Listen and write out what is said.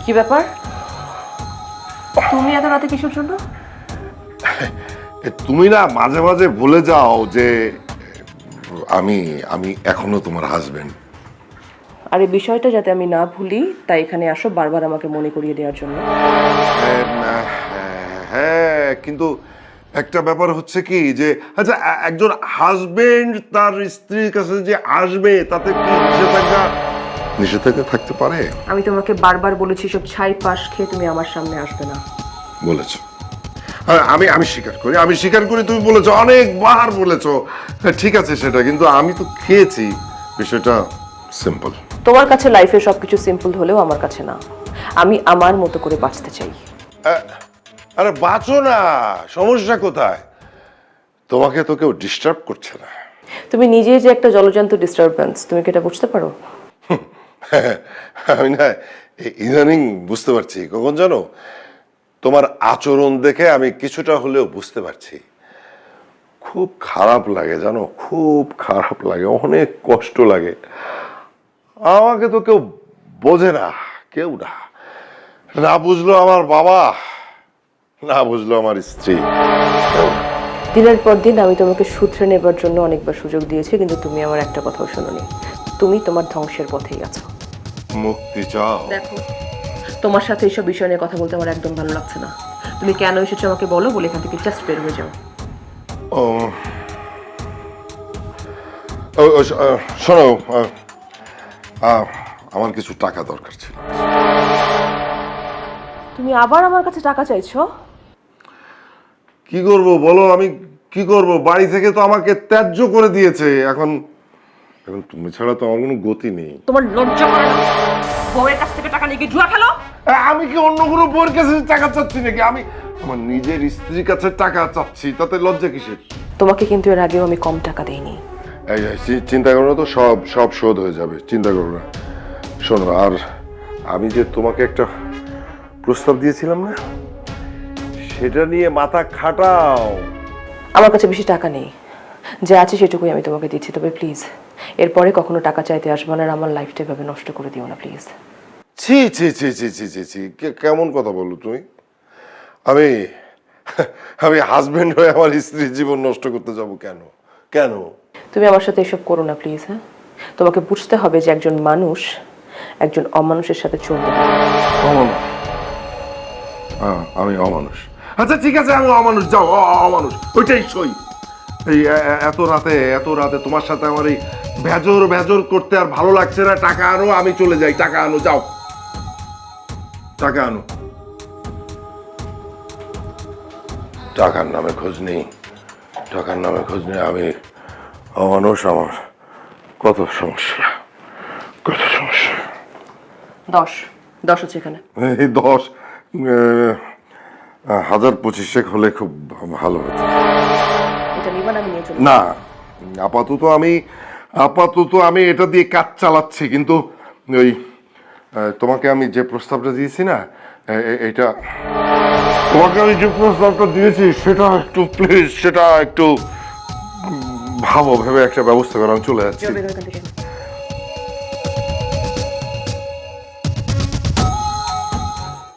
কি ব্যাপার, তুমি এত রাতে কিসের জন্য? তুমি না মাঝে মাঝে ভুলে যাও যে আমি আমি এখনো তোমার হাজবেন্ড। আর এই বিষয়টা যাতে আমি না ভুলি তাই এখানে আসো বারবার আমাকে মনে করিয়ে দেওয়ার জন্য। হ্যাঁ, কিন্তু একটা ব্যাপার হচ্ছে কি যে আচ্ছা, একজন হাজবেন্ড তার স্ত্রীর কাছে যে আসবে তাতে কি নিষেধাজ্ঞা থাকতে পারে? আমি তোমাকে বারবার বলেছি সব ছাই পাশ খেয়ে তুমি আমার সামনে আসবে না। বলেছ, আমি স্বীকার করি তুমি বলেছো, অনেকবার বলেছো, ঠিক আছে সেটা, কিন্তু আমি তো খেয়েছি। বিষয়টা সিম্পল। তোমার কাছে লাইফে সবকিছু সিম্পল হলেও আমার কাছে না। আমি আমার মতো করে বাঁচতে চাই। আরে বাঁচো না, সমস্যা কোথায়? তোমাকে তো কেউ ডিস্টার্ব করছে না। তুমি নিজেই যে একটা জলজান্ত ডিস্টারবেন্স, তুমি কি এটা বুঝতে পারো? আমি না ইদানিং বুঝতে পারছি। কখন জানো, তোমার আচরণ দেখে আমি কিছুটা হলেও বুঝতে পারছি। খুব খারাপ লাগে জানো, খুব খারাপ লাগে, অনেক কষ্ট লাগে। আমাকে তো কেউ বোঝে না, কেউ না। না বুঝলো আমার বাবা, না বুঝলো আমার স্ত্রী। দিনের পর দিন আমি তোমাকে সূত্রে নেবার জন্য অনেকবার সুযোগ দিয়েছি, কিন্তু তুমি আমার একটা কথাও শোনোনি। তুমি তোমার ধ্বংসের পথেই আছো। মুক্তি চাও? দেখো, তোমার সাথে এইসব বিষয় নিয়ে কথা বলতে আমার একদম ভালো লাগছে না। তুমি কেন এসেছো আমাকে বলো, বলে এখান থেকে জাস্ট বের হয়ে যাও। ও শোনো, আমার কিছু টাকা দরকার ছিল। তুমি আবার আমার কাছে টাকা চাইছো? কি করব বলো, আমি কি করব? বাড়ি থেকে তো আমাকে ত্যায্য করে দিয়েছে। এখন তুমি ছাড়া তো আমার কোনো গতি নেই। তোমার লজ্জা করে না? বউয়ের কাছ থেকে টাকা নিয়ে জুয়া খেলো? আমি কি অন্য কোনো বউয়ের কাছে টাকা চাচ্ছি নাকি? আমি আমার নিজের স্ত্রীর কাছে টাকা চাচ্ছি, তাতে লজ্জা কিসের? তোমাকে কিন্তু এর আগেও আমি কম টাকা দেইনি। এই চিন্তা করো না তো, সব শোধ হয়ে যাবে, চিন্তা করো না। শোনো, আর আমি যে তোমাকে একটা প্রস্তাব দিয়েছিলাম না, সেটা নিয়ে মাথা খাটাও। আমার কাছে বেশি টাকা নেই, যা আছে সেটুকুই আমি তোমাকে দিচ্ছি। তবে প্লিজ এরপরে কখনো টাকা চাইতে আসবে না, আর আমার লাইফটা এভাবে নষ্ট করে দিও না প্লিজ। ছি ছি ছি ছি ছি ছি ছি, কেমন কথা বলো তুমি? আমি আমি হাজবেন্ড হয়ে আমার স্ত্রীর জীবন নষ্ট করতে যাব কেন? কেন? তুমি আমার সাথে এসব করো না প্লিজ। হ্যাঁ, তোমাকে বুঝতে হবে যে একজন মানুষ একজন অমানুষের সাথে চলতে পারে। অমানুষ? আমি অমানুষ? আচ্ছা ঠিক আছে, আমি অমানুষ, যাও অমানুষ, ওইটাই সই। এই এত রাতে তোমার সাথে আমার এই ভেজর করতে আর ভালো লাগছে না। টাকা আনো, আমি চলে যাই। টাকা আনো, যাও, টাকা আনো। টাকার নামে খোঁজ নেই, টাকার নামে খোঁজ নেই। আমি অমানুষ, আমার কত সমস্যা, কত সমস্যা। 10 হচ্ছে এখানে। এই 10 1025 হলে খুব ভালো হতো। এটা নিবা না? আমি নিয়ে চলে না, আপাতত আমি এটা দিয়ে কাজ চালাচ্ছি, কিন্তু ওই তোমাকে আমি যে প্রস্তাবটা দিয়েছি না, এটা তোমাকে আমি যে প্রস্তাবটা দিয়েছি সেটা একটু প্লিজ, সেটা একটু ভাবো, ভেবে একটা ব্যবস্থা করো। আমি চলে যাচ্ছি। যাও, বের হও এখান থেকে।